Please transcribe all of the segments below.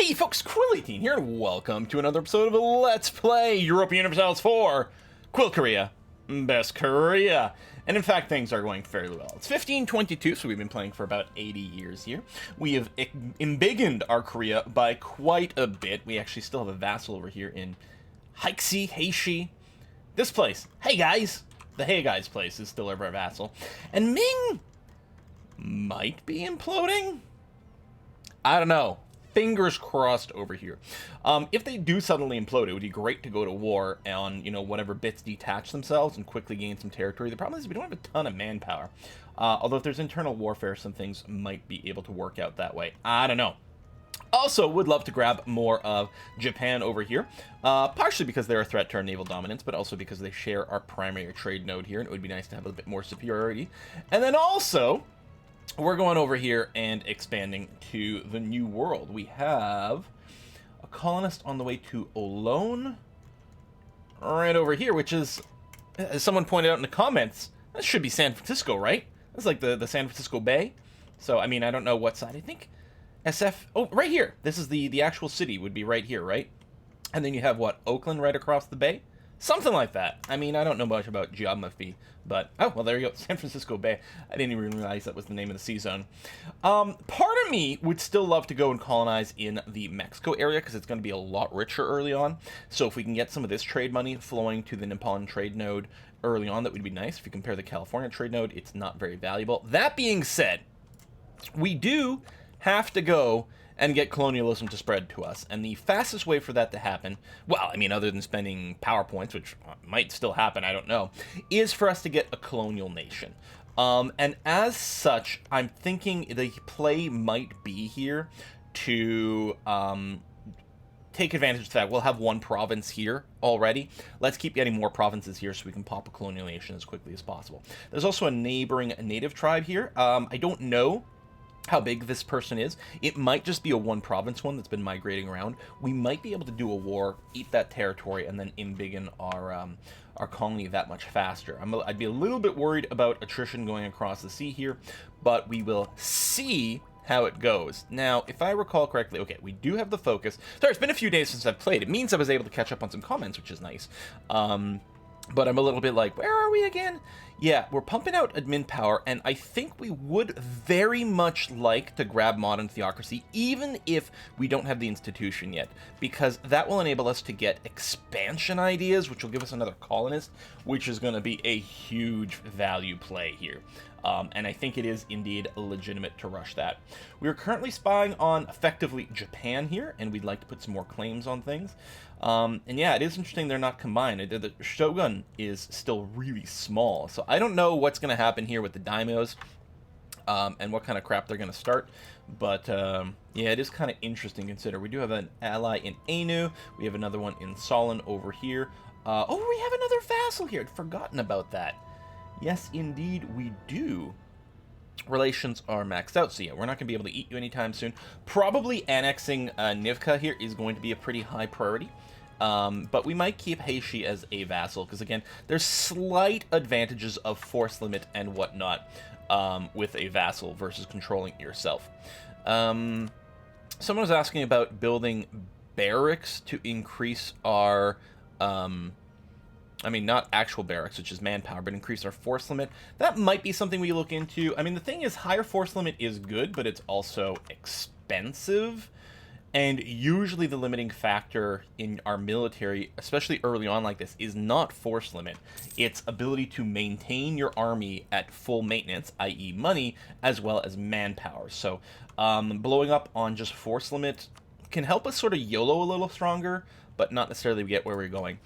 Hey folks, Quill18 here, and welcome to another episode of Let's Play Europa Universalis 4 Quill Korea, Best Korea. And in fact, things are going fairly well. It's 1522, so we've been playing for about 80 years here. We have embiggened our Korea by quite a bit. We actually still have a vassal over here in Heixe, Heishi. This place, Hey Guys, the Hey Guys place is still our vassal. And Ming might be imploding? I don't know. Fingers crossed over here. If they do suddenly implode, it would be great to go to war on, whatever bits detach themselves and quickly gain some territory. The problem is we don't have a ton of manpower. Although if there's internal warfare, some things might be able to work out that way. I don't know. Also, would love to grab more of Japan over here, partially because they're a threat to our naval dominance, but also because they share our primary trade node here, and it would be nice to have a bit more superiority. And then also, we're going over here and expanding to the New World. We have a colonist on the way to Olone, right over here, which is, as someone pointed out in the comments, that should be San Francisco, right? That's like the San Francisco Bay. So, I mean, I don't know what side. I think SF... Oh, right here. This is the actual city would be right here, right? And then you have, what, Oakland right across the bay? Something like that. I mean, I don't know much about geography, but... Oh, well, there you go. San Francisco Bay. I didn't even realize that was the name of the sea zone. Part of me would still love to go and colonize in the Mexico area, because it's going to be a lot richer early on. So if we can get some of this trade money flowing to the Nippon trade node early on, that would be nice. If you compare the California trade node, it's not very valuable. That being said, we do have to go and get colonialism to spread to us. And the fastest way for that to happen, well, I mean, other than spending power points, which might still happen, I don't know, is for us to get a colonial nation. And as such, I'm thinking the play might be here to take advantage of the fact we'll have one province here already. Let's keep getting more provinces here so we can pop a colonial nation as quickly as possible. There's also a neighboring native tribe here. I don't know how big this person is. It might just be a one province one that's been migrating around. We might be able to do a war, eat that territory, and then embiggen our colony that much faster. I'd be a little bit worried about attrition going across the sea here, but we will see how it goes. Now, if I recall correctly, okay, we do have the focus. Sorry, it's been a few days since I've played. It means I was able to catch up on some comments, which is nice. But I'm a little bit like, where are we again? Yeah, we're pumping out admin power, and I think we would very much like to grab modern theocracy, even if we don't have the institution yet, because that will enable us to get expansion ideas, which will give us another colonist, which is going to be a huge value play here. And I think it is indeed legitimate to rush that. We are currently spying on, effectively, Japan here, and we'd like to put some more claims on things. And yeah, it is interesting they're not combined. The shogun is still really small, so I don't know what's going to happen here with the daimyos, and what kind of crap they're going to start. But yeah, it is kind of interesting to consider. We do have an ally in Ainu. We have another one in Solon over here. Oh, we have another vassal here. I'd forgotten about that. Yes, indeed, we do. Relations are maxed out, so yeah, we're not going to be able to eat you anytime soon. Probably annexing Nivka here is going to be a pretty high priority. But we might keep Heishi as a vassal, because again, there's slight advantages of force limit and whatnot with a vassal versus controlling it yourself. Someone was asking about building barracks to increase our... I mean, not actual barracks, which is manpower, but increase our force limit. That might be something we look into. I mean, the thing is, higher force limit is good, but it's also expensive. And usually the limiting factor in our military, especially early on like this, is not force limit. It's ability to maintain your army at full maintenance, i.e. money, as well as manpower. So blowing up on just force limit can help us sort of YOLO a little stronger, but not necessarily get where we're going.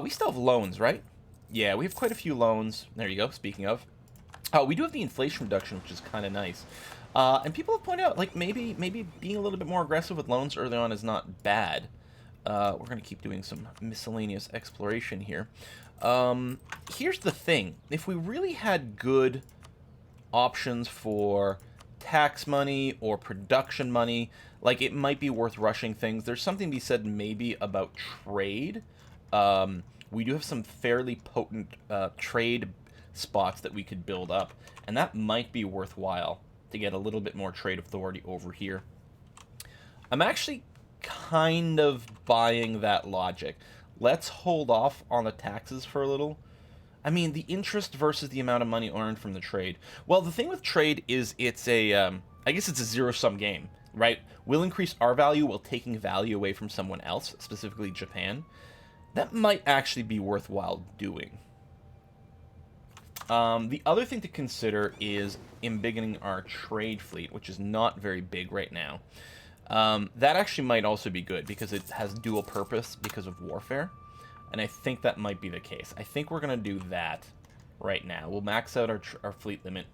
We still have loans, right? Yeah, we have quite a few loans. There you go, speaking of. We do have the inflation reduction, which is kind of nice. And people have pointed out, like, maybe being a little bit more aggressive with loans early on is not bad. We're going to keep doing some miscellaneous exploration here. Here's the thing. If we really had good options for tax money or production money, like, it might be worth rushing things. There's something to be said maybe about trade. We do have some fairly potent trade spots that we could build up, and that might be worthwhile to get a little bit more trade authority over here. I'm actually kind of buying that logic. Let's hold off on the taxes for a little. I mean, the interest versus the amount of money earned from the trade. Well, the thing with trade is it's a, I guess it's a zero-sum game, right? We'll increase our value while taking value away from someone else, specifically Japan. That might actually be worthwhile doing. The other thing to consider is embiggening our trade fleet, which is not very big right now. That actually might also be good because it has dual purpose because of warfare. And I think that might be the case. I think we're going to do that right now. We'll max out our fleet limit,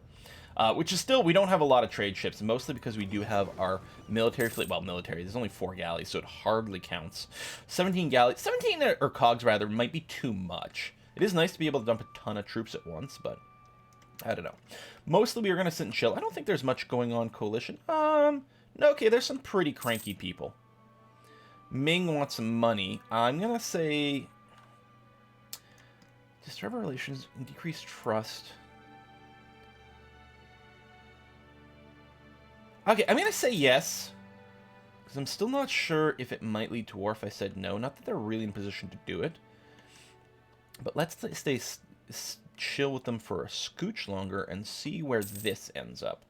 which is still, we don't have a lot of trade ships, mostly because we do have our military fleet. Well, military, there's only 4 galleys, so it hardly counts. 17 galleys, 17 or cogs rather, might be too much. It is nice to be able to dump a ton of troops at once, but I don't know. Mostly we are going to sit and chill. I don't think there's much going on coalition. No, okay, there's some pretty cranky people. Ming wants some money. I'm going to say disturb our relations and decrease trust. Okay, I'm going to say yes, because I'm still not sure if it might lead to war if I said no. Not that they're really in a position to do it. But let's stay chill with them for a scooch longer and see where this ends up.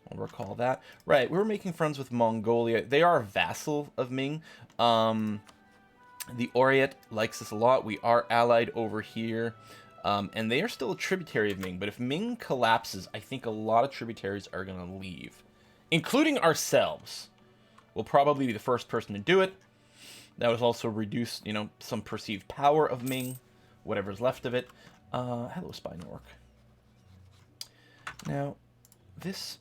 I'll recall that. Right, we were making friends with Mongolia. They are a vassal of Ming. The Oirat likes us a lot. We are allied over here. And they are still a tributary of Ming. But if Ming collapses, I think a lot of tributaries are going to leave. Including ourselves. We'll probably be the first person to do it. That was also reduce, you know, some perceived power of Ming. Whatever's left of it. Hello, Spy Nork. Now, this...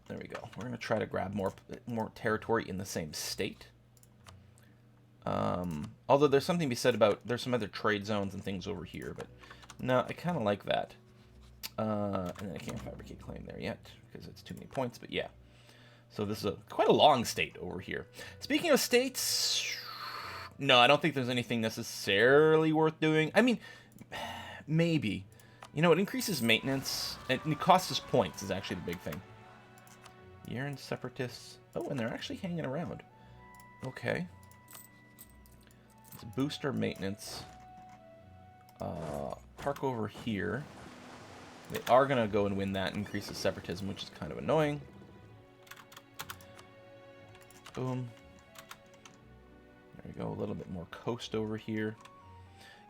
There we go. We're going to try to grab more territory in the same state. Although there's something to be said about... There's some other trade zones and things over here, but... No, I kind of like that. And then I can't fabricate claim there yet, because it's too many points, but yeah. So this is quite a long state over here. Speaking of states... No, I don't think there's anything necessarily worth doing. I mean, maybe. You know, it increases maintenance, and it costs us points is actually the big thing. Yearn Separatists. Oh, and they're actually hanging around. Okay. Let's boost our maintenance. Park over here. They are going to go and win that, increases separatism, which is kind of annoying. Boom. There we go, a little bit more coast over here.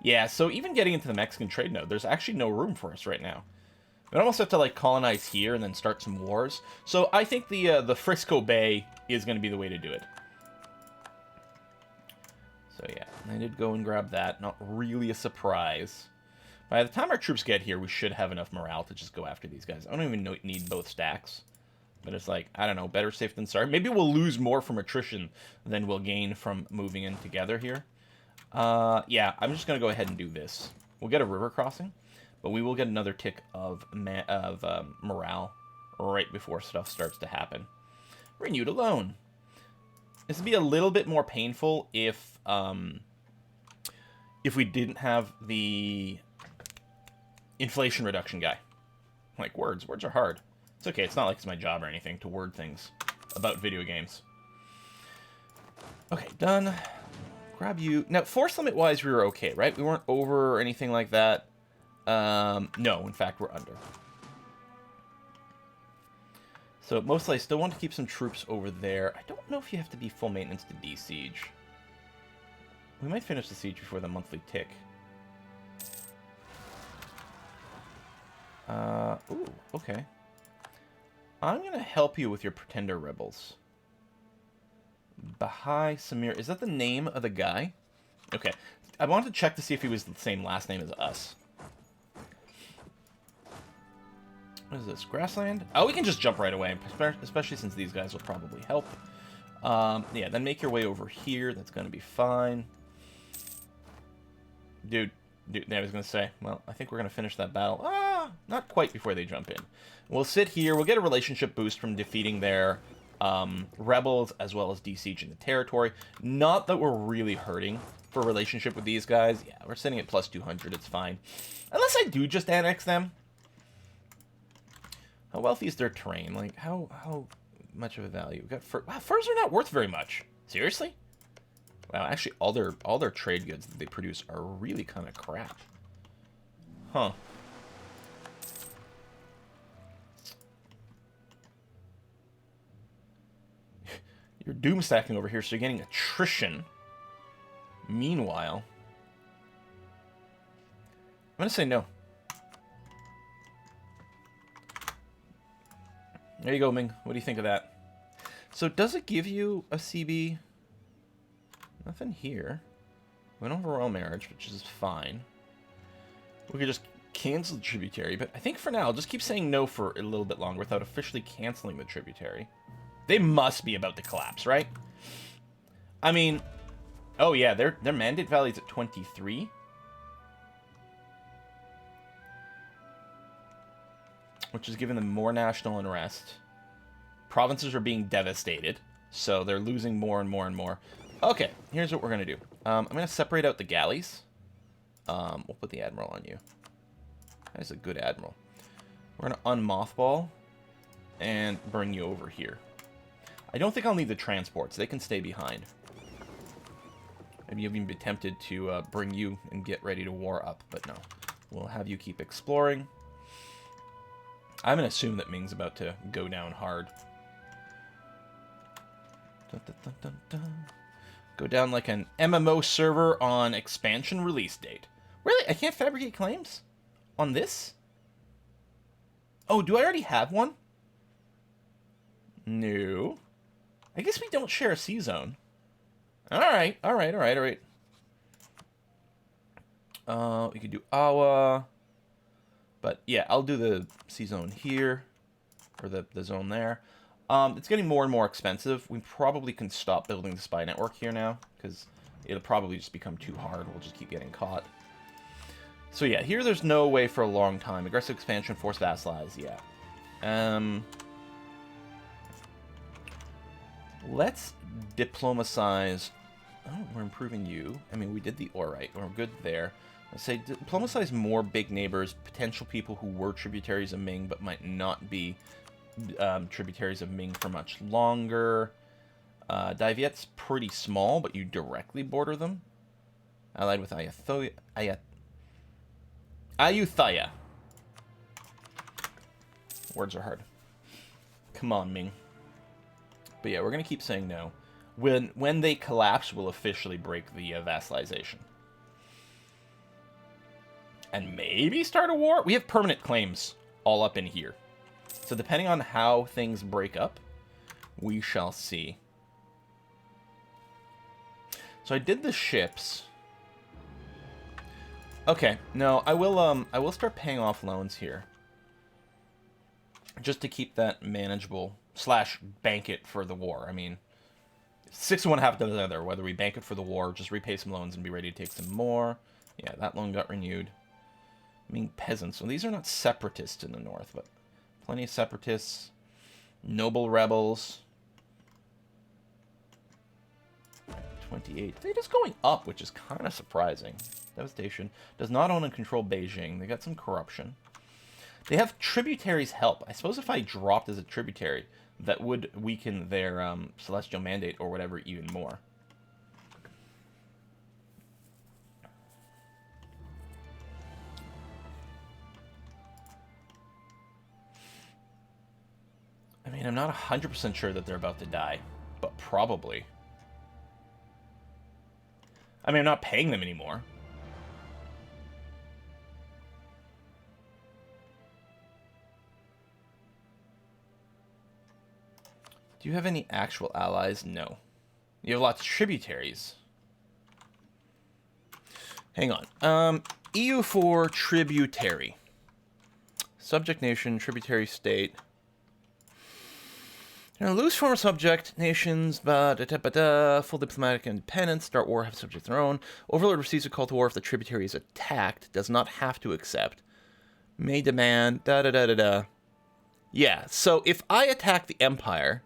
Yeah, so even getting into the Mexican trade node, there's actually no room for us right now. We almost have to, like, colonize here and then start some wars. So I think the Frisco Bay is going to be the way to do it. So yeah, I did go and grab that. Not really a surprise. By the time our troops get here, we should have enough morale to just go after these guys. I don't even need both stacks. But it's like, I don't know, better safe than sorry. Maybe we'll lose more from attrition than we'll gain from moving in together here. Yeah, I'm just going to go ahead and do this. We'll get a river crossing, but we will get another tick of morale right before stuff starts to happen. Renewed alone. This would be a little bit more painful if we didn't have the inflation reduction guy. Like, words are hard. It's okay, it's not like it's my job or anything to word things about video games. Okay, done. Grab you. Now, force limit-wise, we were okay, right? We weren't over or anything like that. No, in fact, we're under. So, mostly, I still want to keep some troops over there. I don't know if you have to be full maintenance to de-siege. We might finish the siege before the monthly tick. Ooh, okay. I'm going to help you with your pretender rebels. Bahai Samir. Is that the name of the guy? Okay. I wanted to check to see if he was the same last name as us. What is this? Grassland? Oh, we can just jump right away, especially since these guys will probably help. Yeah, then make your way over here. That's going to be fine. Dude, I was going to say, well, I think we're going to finish that battle. Not quite before they jump in. We'll sit here. We'll get a relationship boost from defeating their rebels as well as de-sieging the territory. Not that we're really hurting for a relationship with these guys. Yeah, we're sitting at plus 200. It's fine. Unless I do just annex them. How wealthy is their terrain? Like, how much of a value? We got wow, furs are not worth very much. Seriously? Wow, actually, all their trade goods that they produce are really kind of crap. Huh. You're doom stacking over here, so you're getting attrition. Meanwhile, I'm gonna say no. There you go, Ming. What do you think of that? So does it give you a CB? Nothing here. We don't have a royal marriage, which is fine. We could just cancel the tributary, but I think for now, I'll just keep saying no for a little bit longer without officially canceling the tributary. They must be about to collapse, right? I mean, oh yeah, their mandate value is at 23. Which is giving them more national unrest. Provinces are being devastated, so they're losing more and more and more. Okay, here's what we're going to do. I'm going to separate out the galleys. We'll put the admiral on you. That's a good admiral. We're going to unmothball and bring you over here. I don't think I'll need the transports. They can stay behind. Maybe you'll even be tempted to bring you and get ready to war up, but no. We'll have you keep exploring. I'm going to assume that Ming's about to go down hard. Dun, dun, dun, dun, dun. Go down like an MMO server on expansion release date. Really? I can't fabricate claims? On this? Oh, do I already have one? No. I guess we don't share a C-zone. Alright, alright, alright, alright. We could do Awa. But yeah, I'll do the C-zone here. Or the zone there. It's getting more and more expensive. We probably can stop building the spy network here now, because it'll probably just become too hard. We'll just keep getting caught. So yeah, here there's no way for a long time. Aggressive expansion, force vassalize, yeah. Let's diplomatize. Oh, we're improving you. I mean, we did the alright. We're good there. Let's say diplomatize more big neighbors, potential people who were tributaries of Ming but might not be tributaries of Ming for much longer. Daviet's pretty small, but you directly border them. Allied with Ayutthaya. Words are hard. Come on, Ming. But yeah, we're going to keep saying no. When they collapse, we'll officially break the vassalization. And maybe start a war? We have permanent claims all up in here. So depending on how things break up, we shall see. So I did the ships. Okay, no, I will start paying off loans here. Just to keep that manageable, / bank it for the war. I mean, 6 of one, half of the other. Whether we bank it for the war, just repay some loans and be ready to take some more. Yeah, that loan got renewed. I mean, peasants. So these are not separatists in the north, but plenty of separatists. Noble rebels. 28. They're just going up, which is kind of surprising. Devastation. Does not own and control Beijing. They got some corruption. They have tributaries help. I suppose if I dropped as a tributary, that would weaken their celestial mandate or whatever even more. I mean, I'm not 100% sure that they're about to die, but probably. I mean, I'm not paying them anymore. Do you have any actual allies? No. You have lots of tributaries. Hang on. EU for tributary. Subject nation, tributary state. Loose former subject nations, full diplomatic independence, start war, have subjects their own. Overlord receives a call to war if the tributary is attacked, does not have to accept. May demand, Yeah, so if I attack the Empire...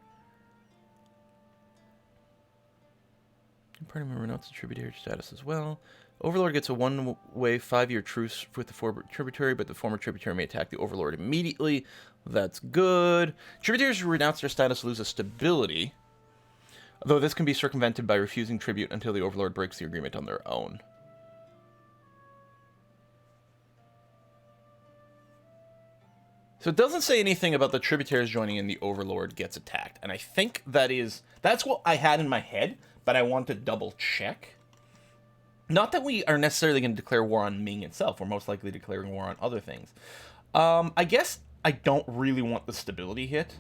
Party member notes the tributary status as well. Overlord gets a one-way 5-year truce with the former tributary, but the former tributary may attack the Overlord immediately. That's good. Tributaries who renounce their status lose a stability. Though this can be circumvented by refusing tribute until the Overlord breaks the agreement on their own. So it doesn't say anything about the tributaries joining in the Overlord gets attacked. And I think that's what I had in my head, but I want to double check. Not that we are necessarily going to declare war on Ming itself. We're most likely declaring war on other things. I guess I don't really want the stability hit.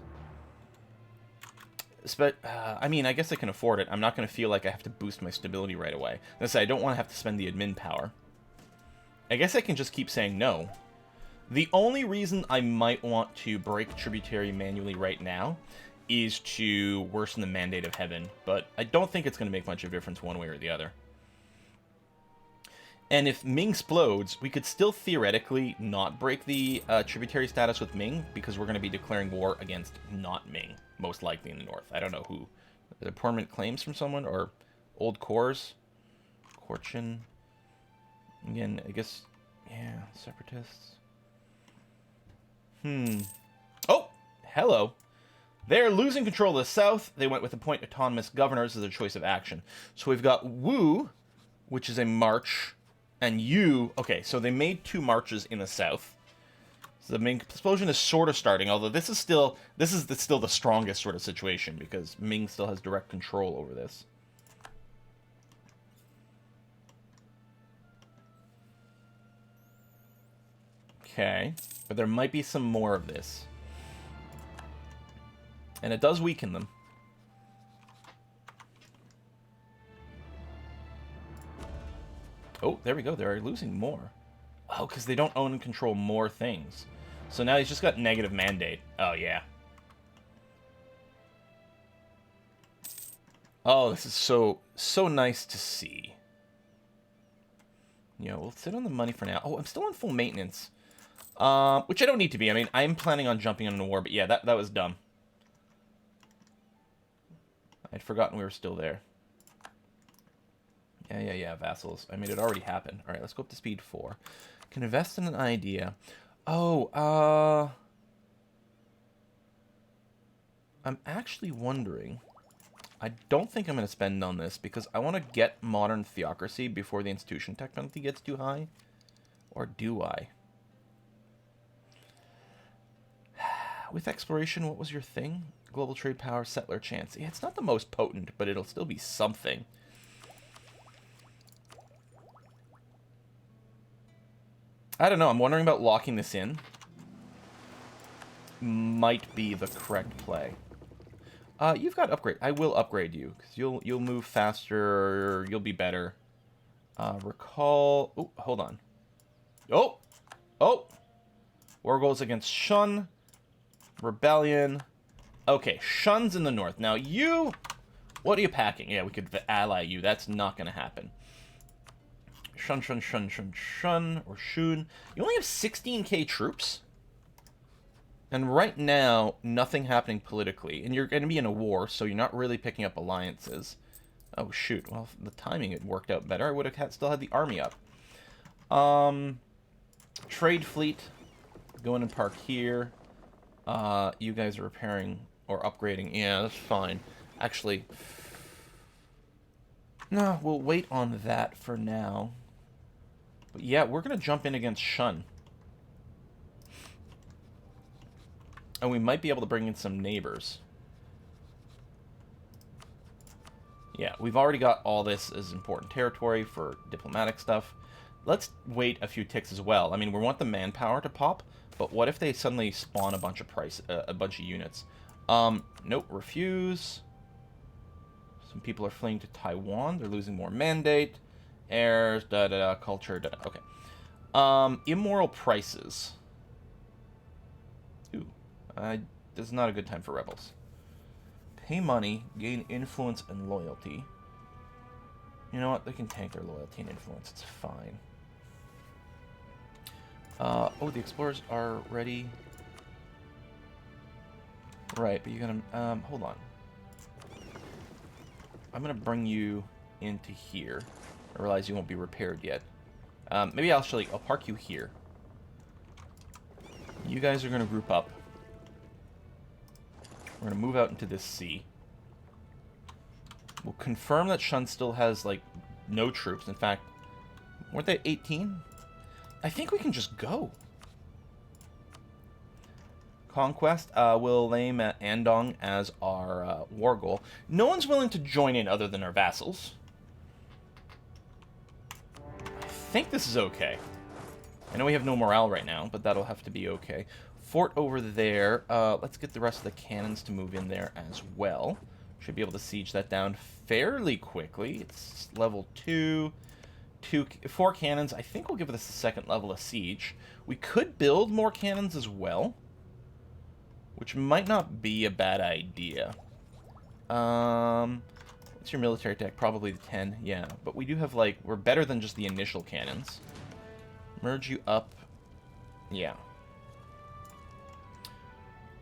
But, I mean, I guess I can afford it. I'm not going to feel like I have to boost my stability right away. I don't want to have to spend the admin power. I guess I can just keep saying no. The only reason I might want to break Tributary manually right now is to worsen the Mandate of Heaven, but I don't think it's going to make much of a difference one way or the other. And if Ming explodes, we could still theoretically not break the Tributary status with Ming, because we're going to be declaring war against not Ming, most likely in the north. I don't know who. Are there permanent claims from someone, or old cores? Corchin. Again, I guess, yeah, separatists. Oh, hello. They're losing control of the south. They went with appoint autonomous governors as their choice of action. So we've got Wu, which is a march, and Yu. Okay, so they made 2 marches in the south. So the Ming explosion is sort of starting, although this is still the strongest sort of situation, because Ming still has direct control over this. Okay, but there might be some more of this. And it does weaken them. Oh, there we go. They're losing more. Oh, because they don't own and control more things. So now he's just got negative mandate. Oh, yeah. Oh, this is so nice to see. You know, we'll sit on the money for now. Oh, I'm still on full maintenance. Which I don't need to be. I mean, I'm planning on jumping into war, but yeah, that was dumb. I'd forgotten we were still there. Yeah, vassals. I mean, it already happened. Alright, let's go up to speed 4. Can invest in an idea. Oh, I'm actually wondering. I don't think I'm going to spend on this, because I want to get modern theocracy before the institution tech penalty gets too high. Or do I? With exploration, what was your thing? Global trade power, settler chance. Yeah, it's not the most potent, but it'll still be something. I don't know. I'm wondering about locking this in. Might be the correct play. You've got upgrade. I will upgrade you, because you'll move faster. You'll be better. Recall. Oh, hold on. Oh. War goes against Shun. Rebellion. Okay, Shun's in the north. Now you, what are you packing? Yeah, we could ally you. That's not going to happen. Shun, or Shun. You only have 16k troops? And right now, nothing happening politically. And you're going to be in a war, so you're not really picking up alliances. Oh, shoot. Well, the timing had worked out better. I would have still had the army up. Trade fleet. Go in and park here. You guys are repairing or upgrading. Yeah, that's fine. Actually, no, we'll wait on that for now. But yeah, we're going to jump in against Shun. And we might be able to bring in some neighbors. Yeah, we've already got all this as important territory for diplomatic stuff. Let's wait a few ticks as well. I mean, we want the manpower to pop, but what if they suddenly spawn a bunch of units? Nope, refuse. Some people are fleeing to Taiwan. They're losing more mandate. Heirs, culture, okay. Immoral prices. Ooh, this is not a good time for rebels. Pay money, gain influence and loyalty. You know what? They can tank their loyalty and influence. It's fine. Oh, the explorers are ready. Right, but you're gonna, hold on. I'm gonna bring you into here. I realize you won't be repaired yet. Maybe I'll park you here. You guys are gonna group up. We're gonna move out into this sea. We'll confirm that Shun still has, like, no troops. In fact, weren't they 18? I think we can just go. Conquest. We'll name Andong as our war goal. No one's willing to join in other than our vassals. I think this is okay. I know we have no morale right now, but that'll have to be okay. Fort over there. Let's get the rest of the cannons to move in there as well. Should be able to siege that down fairly quickly. It's level 2. 4 cannons. I think we'll give it a second level of siege. We could build more cannons as well, which might not be a bad idea. What's your military tech? Probably the 10. Yeah, but we do have, like, we're better than just the initial cannons. Merge you up. Yeah.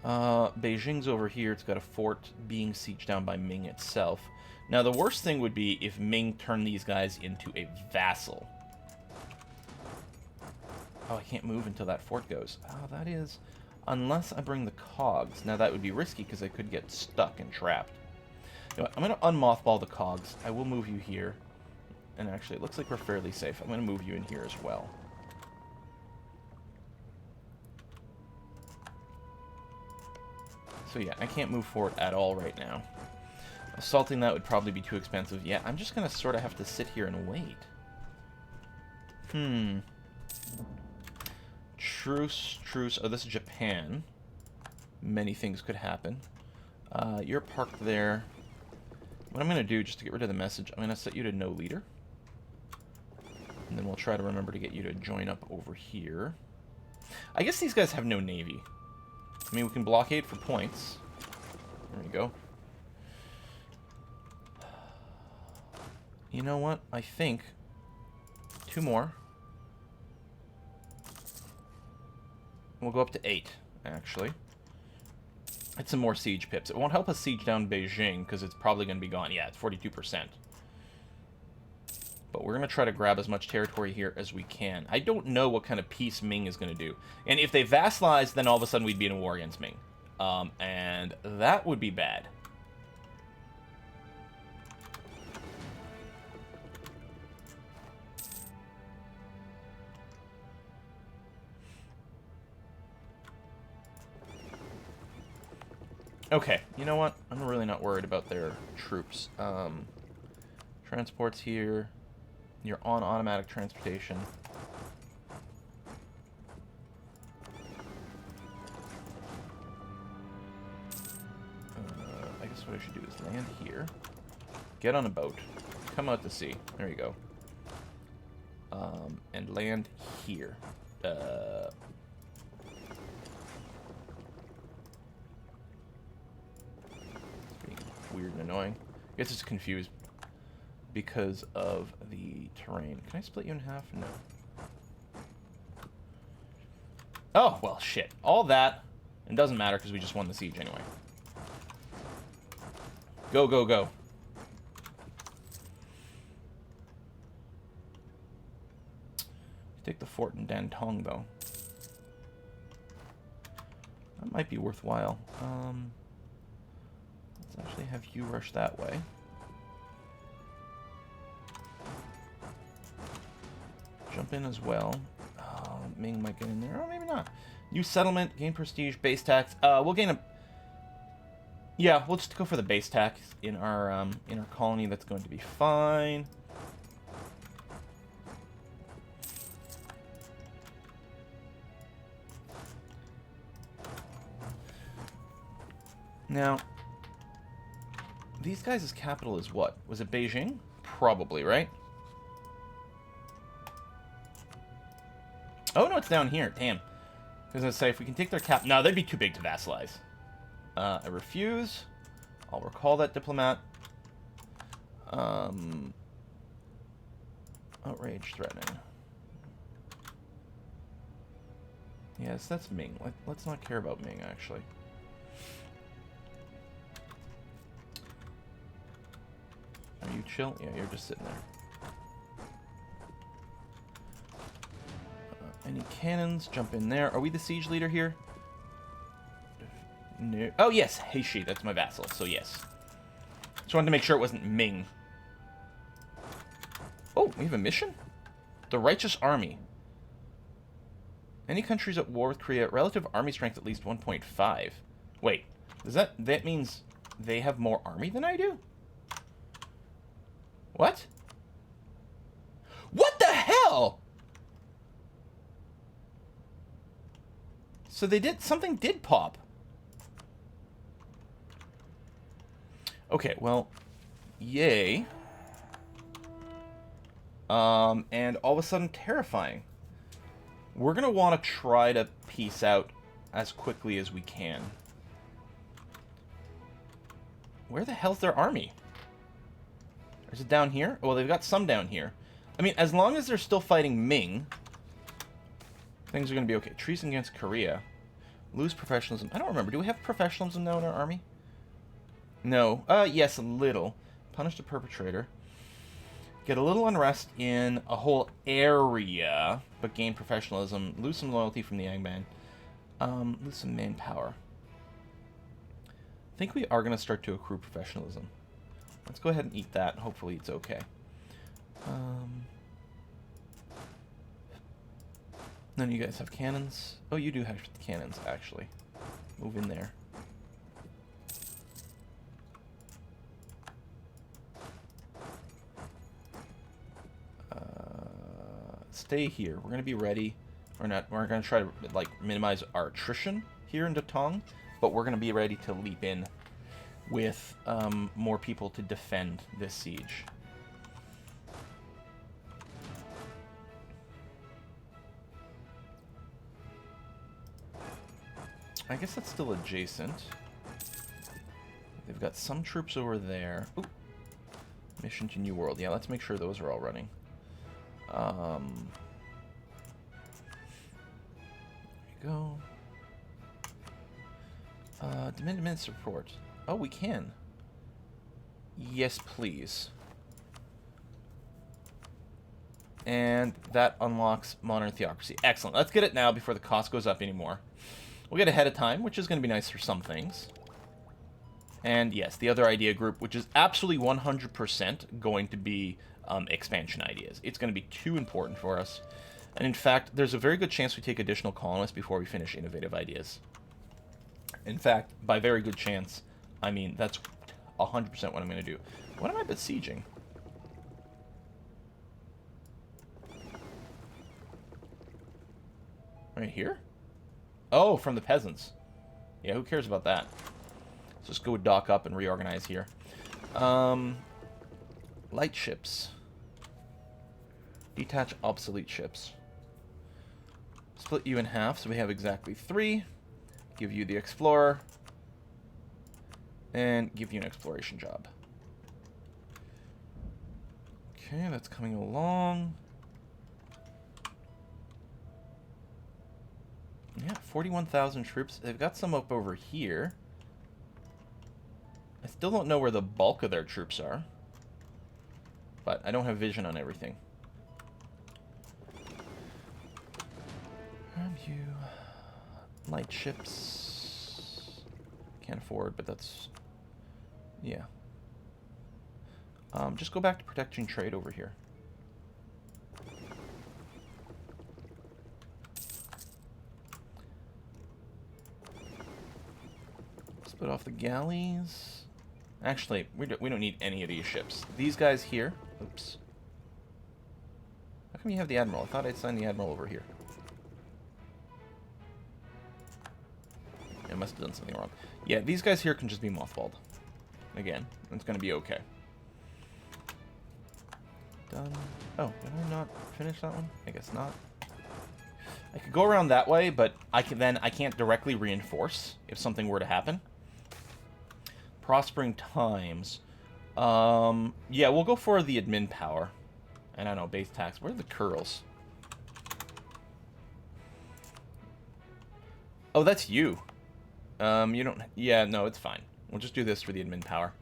Beijing's over here. It's got a fort being sieged down by Ming itself. Now, the worst thing would be if Ming turned these guys into a vassal. Oh, I can't move until that fort goes. Oh, that is... Unless I bring the cogs. Now, that would be risky because I could get stuck and trapped. You know what? I'm going to unmothball the cogs. I will move you here. And actually, it looks like we're fairly safe. I'm going to move you in here as well. So yeah, I can't move forward at all right now. Assaulting that would probably be too expensive. Yeah, I'm just going to sort of have to sit here and wait. Truce. Oh, this is Japan. Many things could happen. You're parked there. What I'm going to do, just to get rid of the message, I'm going to set you to no leader. And then we'll try to remember to get you to join up over here. I guess these guys have no navy. I mean, we can blockade for points. There we go. You know what? I think 2 more. We'll go up to 8, actually. It's some more siege pips. It won't help us siege down Beijing, because it's probably going to be gone. Yeah, it's 42%. But we're going to try to grab as much territory here as we can. I don't know what kind of peace Ming is going to do. And if they vassalize, then all of a sudden we'd be in a war against Ming. And that would be bad. Okay, you know what? I'm really not worried about their troops. Transport's here. You're on automatic transportation. I guess what I should do is land here. Get on a boat. Come out to sea. There you go. And land here. Weird and annoying. I guess it's confused because of the terrain. Can I split you in half? No. Oh, well, shit. All that, it doesn't matter because we just won the siege anyway. Go, go, go. Take the fort in Dantong, though. That might be worthwhile. Let's actually have you rush that way. Jump in as well. Ming might get in there. Oh, maybe not. New settlement, gain prestige, base tax. We'll gain a... Yeah, we'll just go for the base tax in our colony. That's going to be fine. Now, these guys' capital is what? Was it Beijing? Probably, right? Oh, no, it's down here. Damn. Because I was say, if we can take their cap... No, they'd be too big to vassalize. I refuse. I'll recall that diplomat. Outrage, threatening. Yes, that's Ming. Let's not care about Ming, actually. Are you chill? Yeah, you're just sitting there. Any cannons? Jump in there. Are we the siege leader here? No. Oh, yes. Heishi, that's my vassal, so yes. Just wanted to make sure it wasn't Ming. Oh, we have a mission? The Righteous Army. Any countries at war with Korea, relative army strength at least 1.5. Wait, does that means they have more army than I do? What? What the hell? So something did pop. Okay, well, yay. And all of a sudden terrifying. We're going to want to try to peace out as quickly as we can. Where the hell's their army? Is it down here? Well, they've got some down here. I mean, as long as they're still fighting Ming, things are going to be okay. Treason against Korea. Lose professionalism. I don't remember. Do we have professionalism now in our army? No. Yes, a little. Punish the perpetrator. Get a little unrest in a whole area, but gain professionalism. Lose some loyalty from the Yangban. Lose some manpower. I think we are going to start to accrue professionalism. Let's go ahead and eat that. Hopefully it's okay. None of you guys have cannons. Oh, you do have cannons, actually. Move in there. Stay here. We're going to be ready. We're going to try to, like, minimize our attrition here in Datong, but we're going to be ready to leap in with more people to defend this siege. I guess that's still adjacent. They've got some troops over there. Ooh. Mission to New World. Yeah, let's make sure those are all running. There we go. Demand support. Oh, we can. Yes, please. And that unlocks modern theocracy. Excellent. Let's get it now before the cost goes up anymore. We'll get ahead of time, which is going to be nice for some things. And yes, the other idea group, which is absolutely 100% going to be expansion ideas. It's going to be too important for us. And in fact, there's a very good chance we take additional colonists before we finish innovative ideas. In fact, by very good chance, I mean that's 100% what I'm going to do. What am I besieging? Right here? Oh, from the peasants. Yeah, who cares about that? Let's just go dock up and reorganize here. Light ships. Detach obsolete ships. Split you in half so we have exactly 3. Give you the explorer. And give you an exploration job. Okay, that's coming along. Yeah, 41,000 troops. They've got some up over here. I still don't know where the bulk of their troops are. But I don't have vision on everything. You light ships. Can't afford, but that's... yeah. Just go back to protecting trade over here. Split off the galleys. Actually, we don't need any of these ships. These guys here. Oops. How come you have the admiral? I thought I'd sign the admiral over here. I must have done something wrong. Yeah, these guys here can just be mothballed. Again, it's going to be okay. Done. Oh, did I not finish that one? I guess not. I could go around that way, but I can't directly reinforce if something were to happen. Prospering times. Yeah, we'll go for the admin power. And I don't know, base tax. Where are the curls? Oh, that's you. You don't... yeah, no, it's fine. We'll just do this for the admin power.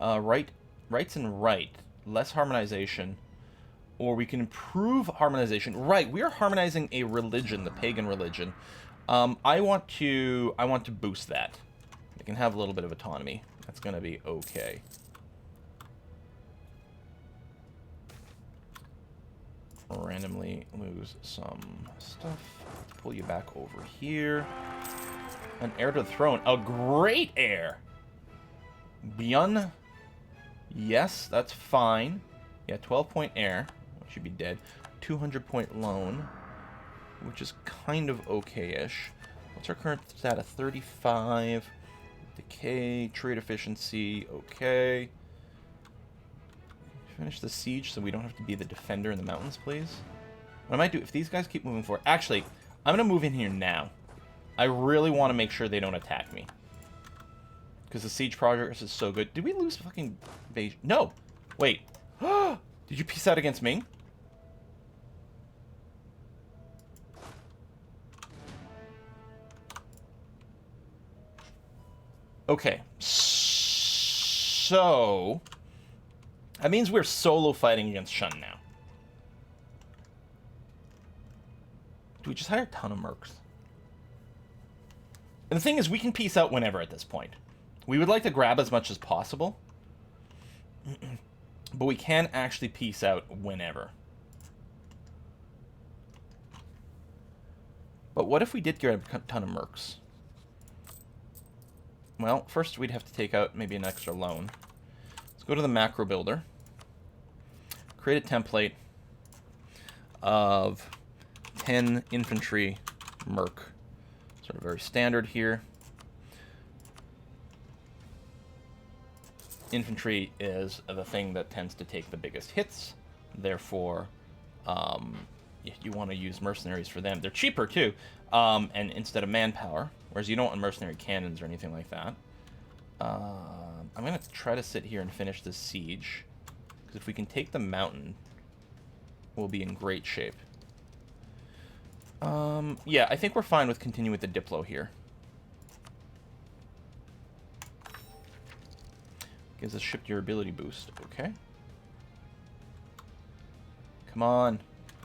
Rights and right. Less harmonization. Or we can improve harmonization. Right, we are harmonizing a religion, the pagan religion. I want to boost that. They can have a little bit of autonomy. That's going to be okay. randomly lose some stuff. Let's pull you back over here. An heir to the throne. A great heir! Byun. Yes, that's fine. Yeah, 12-point heir. Should be dead. 200-point loan, which is kind of okay-ish. What's our current stat? 35. Decay, trade efficiency, okay. Finish the siege so we don't have to be the defender in the mountains, please. What I might do, if these guys keep moving forward... Actually, I'm going to move in here now. I really want to make sure they don't attack me. Because the siege progress is so good. Did we lose fucking Beijing? No! Wait. Did you peace out against Ming? Okay. So... that means we're solo fighting against Shun now. Do we just hire a ton of mercs? And the thing is, we can peace out whenever at this point. We would like to grab as much as possible. But we can actually peace out whenever. But what if we did grab a ton of mercs? Well, first we'd have to take out maybe an extra loan. Let's go to the macro builder. Create a template of 10 infantry merc. Sort of very standard here. Infantry is the thing that tends to take the biggest hits. Therefore, you want to use mercenaries for them. They're cheaper too, and instead of manpower. Whereas you don't want mercenary cannons or anything like that. I'm going to try to sit here and finish this siege. Because if we can take the mountain, we'll be in great shape. Yeah, I think we're fine with continuing with the Diplo here. Gives us ship durability boost. Okay. Come on.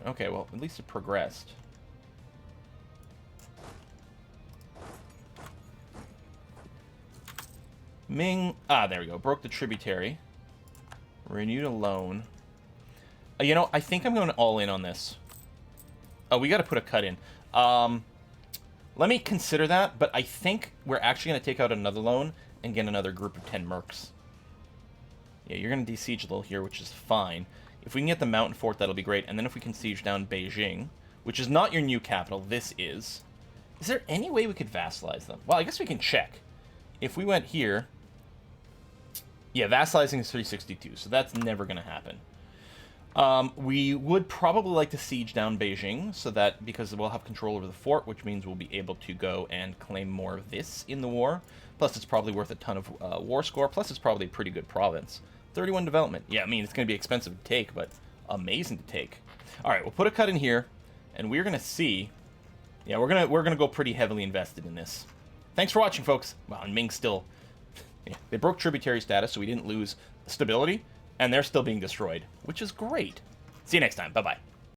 Okay, well, at least it progressed. Ming. Ah, there we go. Broke the tributary. Renewed a loan. You know, I think I'm going all in on this. Oh, we got to put a cut in. Let me consider that, but I think we're actually going to take out another loan and get another group of 10 mercs. Yeah, you're going to desiege a little here, which is fine. If we can get the mountain fort, that'll be great. And then if we can siege down Beijing, which is not your new capital, this is. Is there any way we could vassalize them? Well, I guess we can check. If we went here... yeah, vassalizing is 362, so that's never going to happen. We would probably like to siege down Beijing, so that, because we'll have control over the fort, which means we'll be able to go and claim more of this in the war. Plus, it's probably worth a ton of war score. Plus, it's probably a pretty good province. 31 development. Yeah, I mean, it's going to be expensive to take, but amazing to take. All right, we'll put a cut in here, and we're going to see... yeah, we're gonna go pretty heavily invested in this. Thanks for watching, folks. Well, and Ming's still... yeah, they broke tributary status, so we didn't lose stability, and they're still being destroyed, which is great. See you next time. Bye-bye.